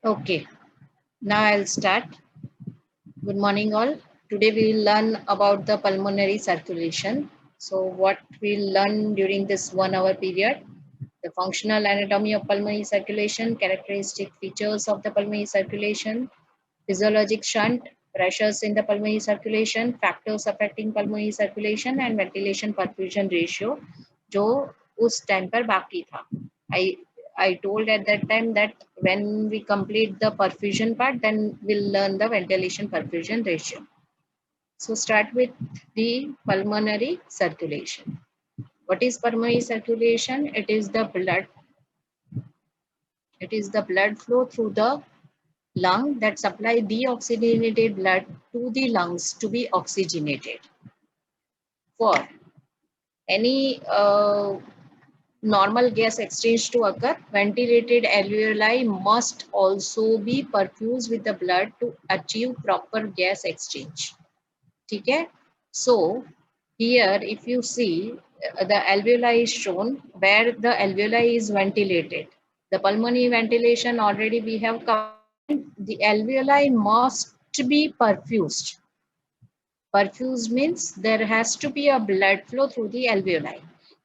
Okay, now I'll start. Good morning, all. Today we will learn about the pulmonary circulation. So, what we'll learn during this 1 hour period: the functional anatomy of pulmonary circulation, characteristic features of the pulmonary circulation, physiologic shunt, pressures in the pulmonary circulation, factors affecting pulmonary circulation, and ventilation perfusion ratio, जो उस time पर बाकी था. I I told at that time that when we complete the perfusion part, then we'll learn the ventilation perfusion ratio. So start with the pulmonary circulation. What is pulmonary circulation? It is the blood flow through the lung that supply deoxygenated blood to the lungs to be oxygenated. For any normal gas exchange to occur, ventilated alveoli must also be perfused with the blood to achieve proper gas exchange. Okay? So, here if you see the alveoli is shown where the alveoli is ventilated. The pulmonary ventilation already we have covered. The alveoli must be perfused. Perfused means there has to be a blood flow through the alveoli.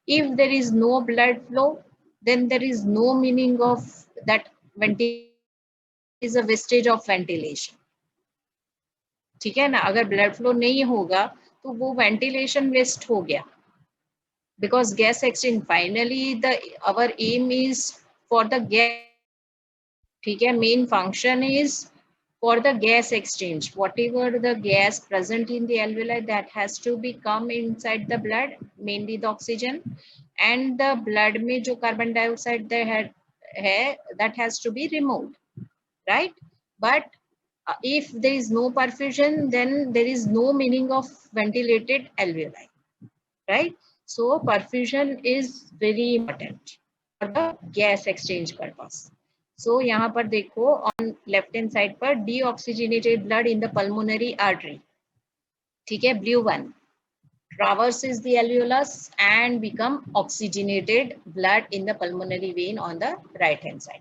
If there is no blood flow, then there is no meaning of that ventilation is a wastage of ventilation. ठीक है ना, अगर blood flow नहीं होगा तो वो ventilation waste हो गया. Because gas exchange finally our aim is for the gas. ठीक है, main function is for the gas exchange. Whatever the gas present in the alveoli, that has to be come inside the blood, mainly the oxygen, and the blood में जो carbon dioxide there है that has to be removed, right? But if there is no perfusion, then there is no meaning of ventilated alveoli, right? So perfusion is very important for the gas exchange purpose. So यहाँ पर देखो on left hand side पर deoxygenated blood in the pulmonary artery, ठीक है, blue one, traverses the alveolus and become oxygenated blood in the pulmonary vein on the right hand side.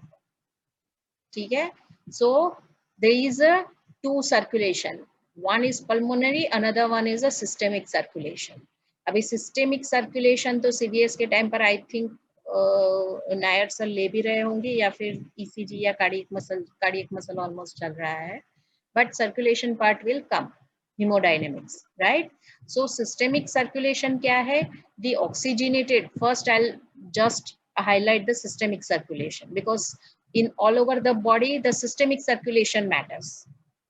ठीक है, so there is a two circulation. One is pulmonary, another one is a systemic circulation. अभी systemic circulation तो CVS के time पर I think Nair sir ले भी रहे होंगे या फिर ईसीजी या कार्डियक मसल ऑलमोस्ट चल रहा है, but circulation part will come, hemodynamics, right? So systemic circulation क्या है? The oxygenated, first I'll just highlight the systemic circulation because in all over the body the systemic circulation matters.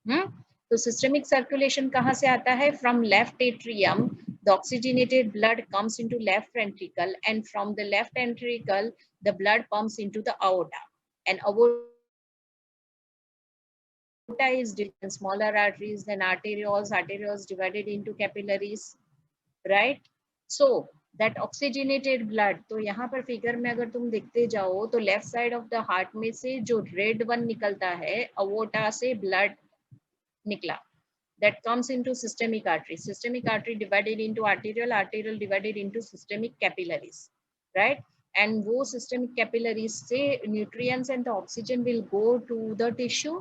तो systemic circulation कहाँ से आता है? From left atrium the oxygenated blood comes into left ventricle, and from the left ventricle the blood pumps into the aorta, and aorta is divided smaller arteries, then arterioles divided into capillaries, right? So that oxygenated blood, तो यहाँ पर figure में अगर तुम देखते जाओ तो left side of the heart में से जो रेड वन निकलता है अवोटा से ब्लड निकला, that comes into systemic artery divided into arterial divided into systemic capillaries, right? And वो systemic capillaries से nutrients and the oxygen will go to the tissue,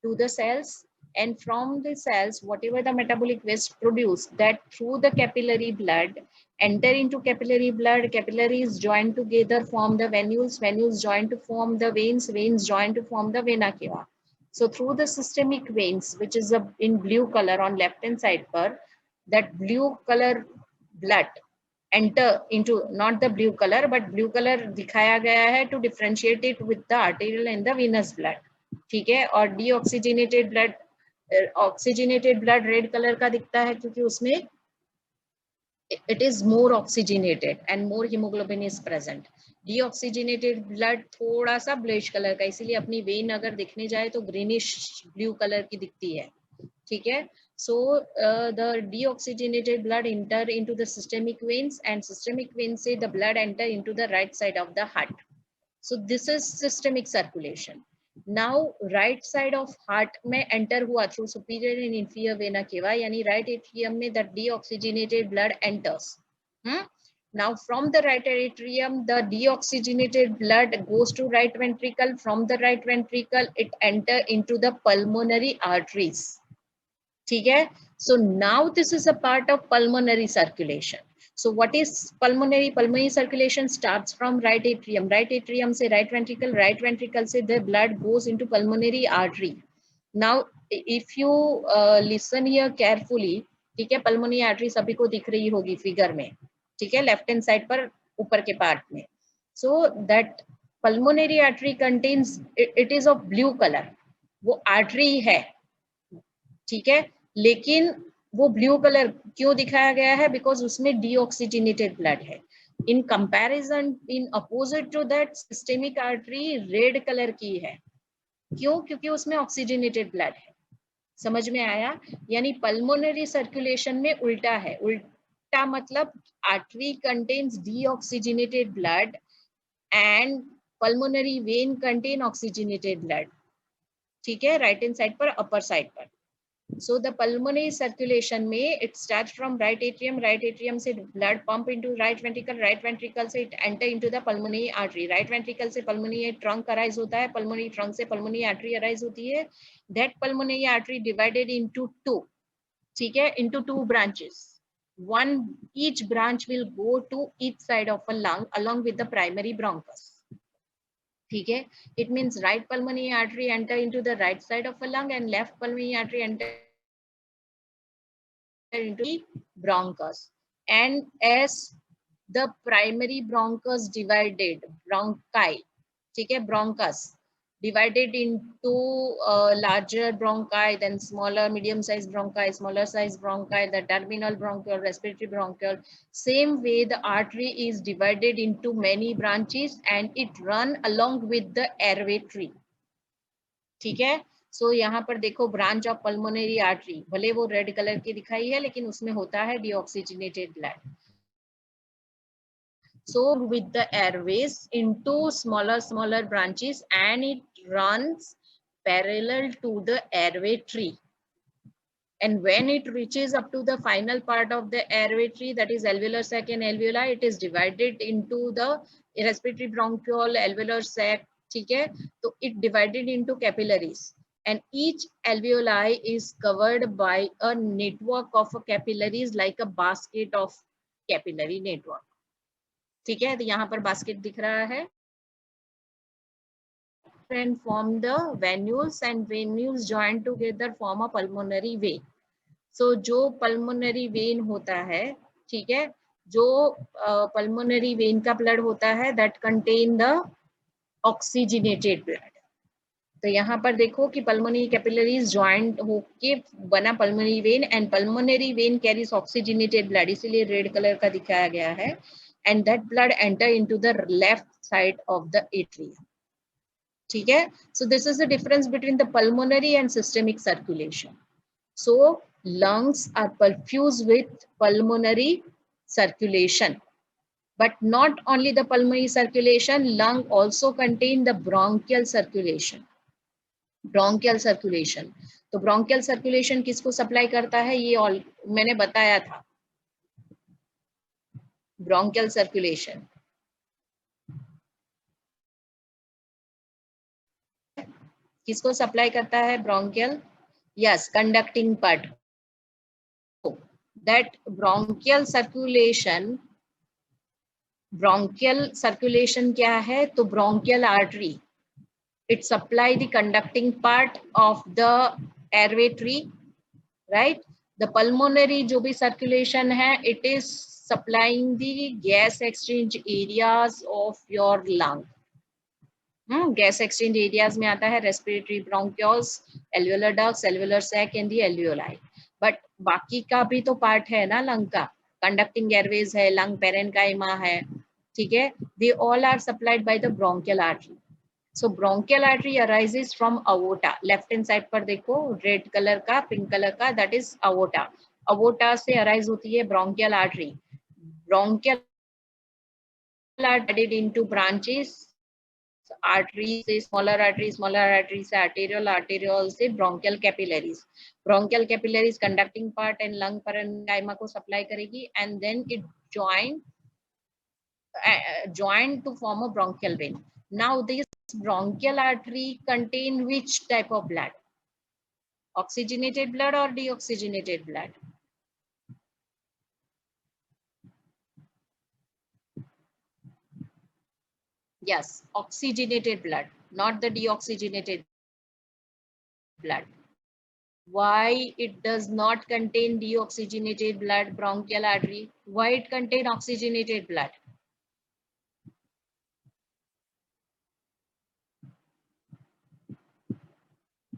to the cells, and from the cells whatever the metabolic waste produced, that through the capillary blood enter into capillary blood, capillaries join together form the venules join to form the veins join to form the vena cava. So through the systemic veins, which is in blue color on left hand side per, that blue color blood enter into, not the blue color but blue color दिखाया गया है to differentiate it with the arterial and the venous blood, ठीक है? और deoxygenated blood, oxygenated blood red colour का दिखता है क्योंकि उसमें it is more oxygenated and more hemoglobin is present. Deoxygenated blood थोड़ा सा ब्लैश कलर का, इसीलिए अपनी वेन अगर दिखने जाए तो ग्रीनिश ब्लू कलर की दिखती है, ठीक है? So the deoxygenated blood enter into the systemic veins, and systemic veins say the blood enter into the right side of the heart. So this is systemic circulation. Now right side of heart में enter हुआ through superior and inferior vena cava, यानी right atrium में the deoxygenated blood enters. Now from the right atrium, the deoxygenated blood goes to right ventricle. From the right ventricle, it enter into the pulmonary arteries. ठीक है? So now this is a part of pulmonary circulation. So what is pulmonary? Pulmonary circulation starts from right atrium. Right atrium से right ventricle. Right ventricle से the blood goes into pulmonary artery. Now if you listen here carefully, ठीक है, pulmonary artery सभी को दिख रही होगी figure में, ठीक है, लेफ्ट हैंड साइड पर ऊपर के पार्ट में. So that pulmonary artery contains, it is of blue color. वो आर्टरी है, ठीक है, लेकिन वो ब्लू कलर क्यों दिखाया गया है? बिकॉज उसमें डीऑक्सीजनेटेड ब्लड है. In comparison, in opposite to that, systemic artery red colour की है. क्यों? क्योंकि उसमें ऑक्सीजनेटेड ब्लड है. समझ में आया? यानी पल्मोनरी सर्कुलेशन में उल्टा है. उल्टा मतलब artery contains deoxygenated blood and pulmonary vein contain oxygenated blood. ठीक है, राइट हैंड साइड पर, अपर साइड पर. So the pulmonary circulation में it starts from right atrium से blood pump into right ventricle से it enter into the pulmonary artery. Right ventricle से pulmonary trunk arise होता है, pulmonary trunk से pulmonary artery arise होती है. That pulmonary artery divided into two, ठीक है, into two branches. One, each branch will go to each side of a lung along with the primary bronchus. ठीक है, it means right pulmonary artery enter into the right side of a lung and left pulmonary artery enter into the bronchus. And as the primary bronchus divided, bronchi, ठीक है, bronchus divided into larger bronchi, then smaller, medium sized bronchi, smaller sized bronchi, the terminal bronchiole, respiratory bronchiole. Same way the artery is divided into many branches and it run along with the airway tree. ठीक है, सो यहाँ पर देखो branch of pulmonary artery, भले वो red colour की दिखाई है लेकिन उसमें होता है deoxygenated blood. So with the airways into smaller branches and it runs parallel to the airway tree. And when it reaches up to the final part of the airway tree, that is alveolar sac and alveoli, it is divided into the respiratory bronchiole, alveolar sac, ठीक है, तो it divided into capillaries. And each alveoli is covered by a network of capillaries like a basket of capillary network. ठीक है, तो यहाँ पर basket दिख रहा है. And form the venules and venules joined together form a pulmonary vein. So जो pulmonary vein होता है, ठीक है, जो pulmonary vein का blood होता है that contain the oxygenated blood. तो यहाँ पर देखो कि pulmonary capillaries joined होके बना pulmonary vein and pulmonary vein carries oxygenated blood, इसीलिए red color का दिखाया गया है. And that blood enter into the left side of the atrium. ठीक है, so this is the difference between the pulmonary and systemic circulation. So lungs are perfused with pulmonary circulation, but not only the pulmonary circulation, lung also contain the bronchial circulation. Bronchial circulation, तो bronchial circulation किसको supply करता है? ये all मैंने बताया था. Bronchial circulation किसको supply करता है? Bronchial, yes, conducting part. That bronchial circulation क्या है? तो bronchial artery, it supply the conducting part of the airway tree, right. The pulmonary जो भी सर्कुलेशन है, it is supplying the gas exchange areas of your lung. Gas exchange areas में आता है respiratory bronchioles, alveolar ducts, alveolar sac and the alveoli. But बाकी का भी तो पार्ट है ना लंग का, कंडक्टिंग एयरवेज है, लंग पेरेन्काइमा है, ठीक है, they all are supplied by the bronchial artery. So bronchial artery arises from aorta. Left hand side पर देखो रेड कलर का, पिंक कलर का, दैट इज अवोटा. अवोटा से अराइज होती है bronchial artery. Bronchial artery into branches, artery से smaller artery से arterial से bronchial capillaries. Bronchial capillaries conducting part and lung parenchyma को सप्लाई करेगी and then it join joined to form a bronchial vein. Now this bronchial artery contain which type of blood? Oxygenated blood or deoxygenated blood? Yes, oxygenated blood, not the deoxygenated blood. Why it does not contain deoxygenated blood, bronchial artery? Why it contain oxygenated blood?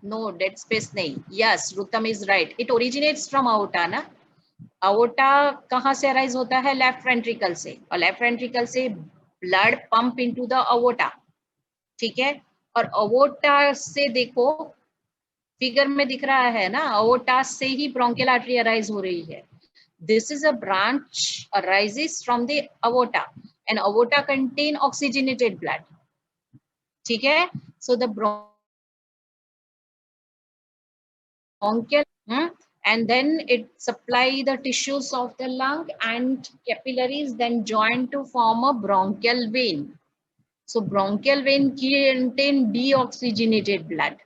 No, dead space नहीं. Yes, Rutam is right. It originates from aorta ना. aorta कहाँ से arise होता है? Left ventricle से. और left ventricle से blood pump into the aorta. ठीक है. और aorta से देखो फिगर में दिख रहा है ना, aorta से ही bronchial artery arise हो रही है. This is a branch arises from the aorta and aorta contain oxygenated blood. ठीक है. So the bronchial and then it supply the tissues of the lung and capillaries, then join to form a bronchial vein. So bronchial vein contain deoxygenated blood.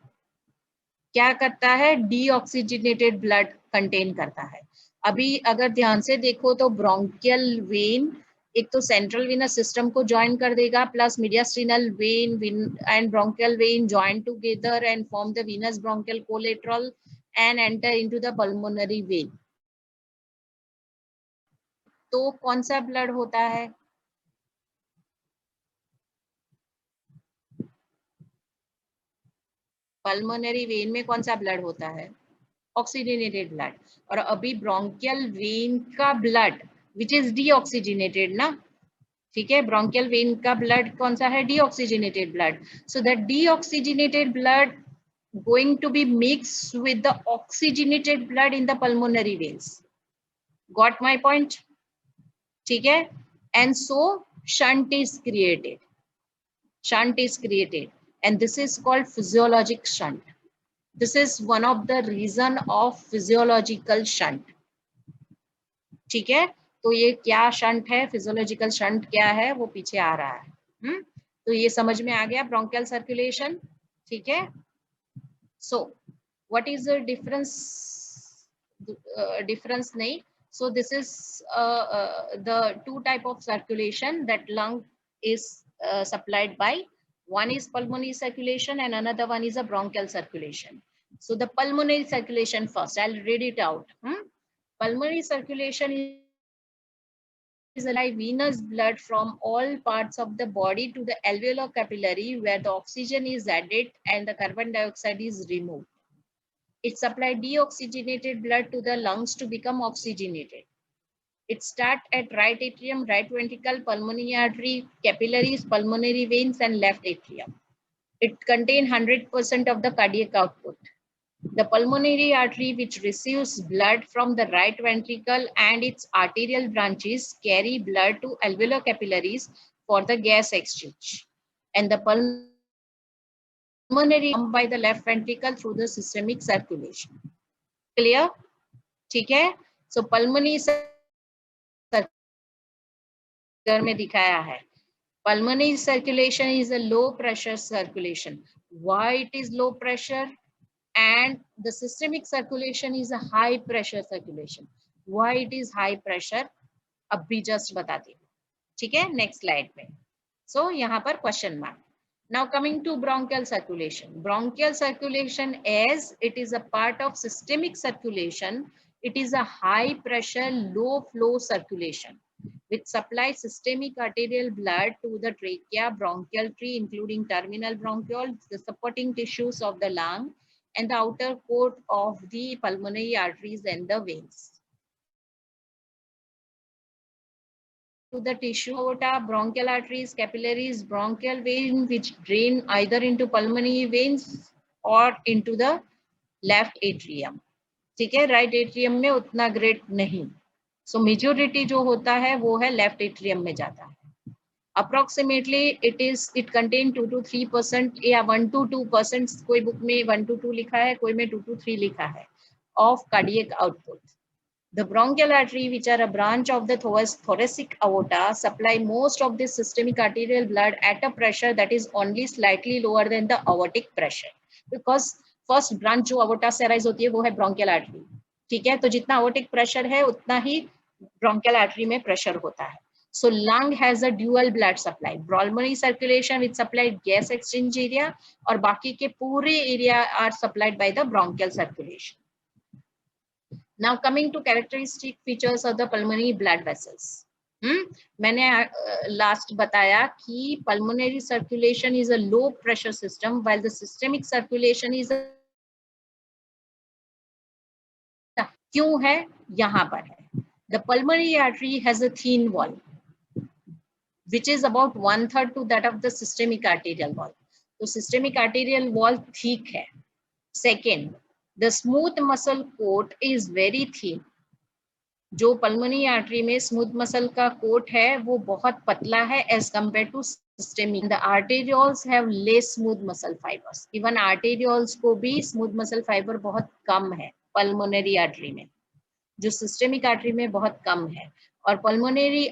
क्या करता है? Deoxygenated blood contain करता है. अभी अगर ध्यान से देखो तो bronchial vein एक तो सेंट्रल वेनस सिस्टम को ज्वाइन कर देगा, plus mediastinal when and bronchial when join together and form the venous bronchial collateral and enter into the pulmonary vein. तो कौन सा ब्लड होता है? पल्मोनरी वेन में कौन सा ब्लड होता है? Oxygenated blood. और अभी ब्रोंकियल वेन का ब्लड विच इज डीऑक्सीजनेटेड ना. ठीक है. ब्रोंकियल वेन का ब्लड कौन सा है? Deoxygenated blood. So that deoxygenated blood going to be mixed with the oxygenated blood in the pulmonary veins. Got my point? ठीक है. And so shunt is created. Shunt is created and this is called physiologic shunt. This is one of the reason of physiological shunt. ठीक है. तो ये क्या shunt है? Physiological shunt क्या है वो पीछे आ रहा है. तो ये समझ में आ गया ब्रोंकियल सर्कुलेशन. ठीक है. So what is the difference? Difference nahi. So this is the two type of circulation that lung is supplied by. One is pulmonary circulation and another one is a bronchial circulation. So the pulmonary circulation first, I'll read it out. Pulmonary circulation is a venous blood from all parts of the body to the alveolar capillary where the oxygen is added and the carbon dioxide is removed. It supplies deoxygenated blood to the lungs to become oxygenated. It starts at right atrium, right ventricle, pulmonary artery, capillaries, pulmonary veins, and left atrium. It contains 100% of the cardiac output. The pulmonary artery, which receives blood from the right ventricle and its arterial branches, carry blood to alveolar capillaries for the gas exchange. And the pulmonary pumped by the left ventricle through the systemic circulation. Clear? ठीक है. So pulmonary में दिखाया है. Pulmonary circulation is a low pressure circulation. Why it is low pressure? And the systemic circulation is a high pressure circulation. Why it is high pressure? अब भी just बताती हूँ. ठीक है. Next slide में. So यहाँ पर question mark. Now coming to bronchial circulation. Bronchial circulation, as it is a part of systemic circulation, it is a high pressure, low flow circulation which supplies systemic arterial blood to the trachea, bronchial tree, including terminal bronchioles, the supporting tissues of the lung, and the outer coat of the pulmonary arteries and the veins. To the tissue, aorta, bronchial arteries, capillaries, bronchial vein, which drain either into pulmonary veins or into the left atrium. ठीक है. Right atrium में उतना great नहीं. सो majority जो होता है वो है लेफ्ट एट्रियम में जाता है. अप्रोक्सीमेटली इट कंटेन 2 to 3% या 1 to 2%. कोई बुक में 1 to 2 लिखा है, कोई में 2 to 3 लिखा है, of cardiac output. The bronchial artery, which are a branch of the thoracic aorta, supply most of the systemic arterial blood at a pressure that is only slightly lower than the aortic pressure. Because first branch जो aorta से arise होती है वो है bronchial artery. ठीक है, तो जितना aortic pressure है उतना ही bronchial artery में pressure होता है. So lung has a dual blood supply, pulmonary circulation which supplied gas exchange area, और बाकी के पूरे area are supplied by the bronchial circulation. Now coming to characteristic features of the pulmonary blood vessels. मैंने last बताया कि pulmonary circulation is a low pressure system while the systemic circulation is a क्यों है यहाँ पर है. The pulmonary artery has a thin wall which is about 1/3 to that of the systemic arterial wall. तो systemic arterial wall thick है. Second, the smooth muscle coat is very thin. जो pulmonary artery में smooth muscle का coat है वो बहुत पतला है as compare to systemic. The arterioles have less smooth muscle fibres. Even arterioles को भी स्मूथ मसल फाइबर बहुत कम है पल्मोनरी आर्टरी में, जो सिस्टेमिक आर्टरी में बहुत कम है. और पल्मोनरी